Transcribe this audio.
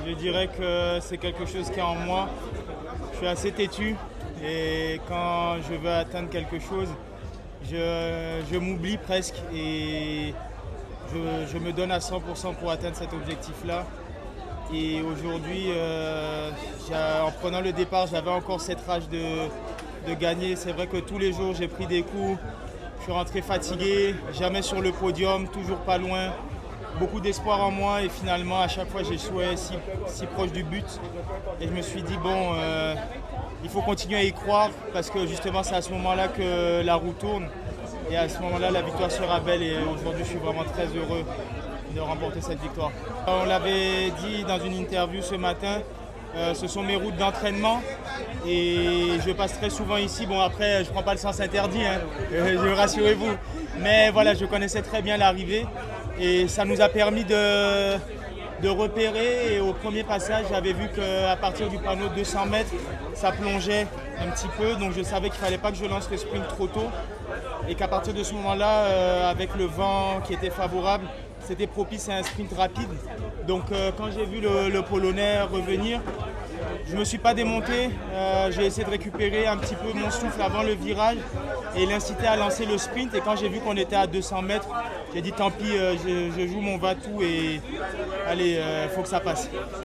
Je dirais que c'est quelque chose qui est en moi. Je suis assez têtu et quand je veux atteindre quelque chose, je m'oublie presque et je me donne à 100% pour atteindre cet objectif-là. Et aujourd'hui, en prenant le départ, j'avais encore cette rage de gagner. C'est vrai que tous les jours, j'ai pris des coups. Je suis rentré fatigué, jamais sur le podium, toujours pas loin. Beaucoup d'espoir en moi et finalement, à chaque fois, j'échouais si proche du but. Et je me suis dit, bon, il faut continuer à y croire parce que justement, c'est à ce moment-là que la roue tourne. Et à ce moment-là, la victoire sera belle et aujourd'hui, je suis vraiment très heureux de remporter cette victoire. On l'avait dit dans une interview ce matin, ce sont mes routes d'entraînement et je passe très souvent ici. Bon après, je ne prends pas le sens interdit, hein, rassurez-vous. Mais voilà, je connaissais très bien l'arrivée et ça nous a permis de repérer. Et au premier passage, j'avais vu qu'à partir du panneau de 200 mètres, ça plongeait un petit peu. Donc je savais qu'il ne fallait pas que je lance le sprint trop tôt et qu'à partir de ce moment-là, avec le vent qui était favorable, c'était propice à un sprint rapide. Donc quand j'ai vu le Polonais revenir, je ne me suis pas démonté. J'ai essayé de récupérer un petit peu mon souffle avant le virage et l'inciter à lancer le sprint. Et quand j'ai vu qu'on était à 200 mètres, j'ai dit tant pis, je joue mon va-tout et allez, il faut que ça passe.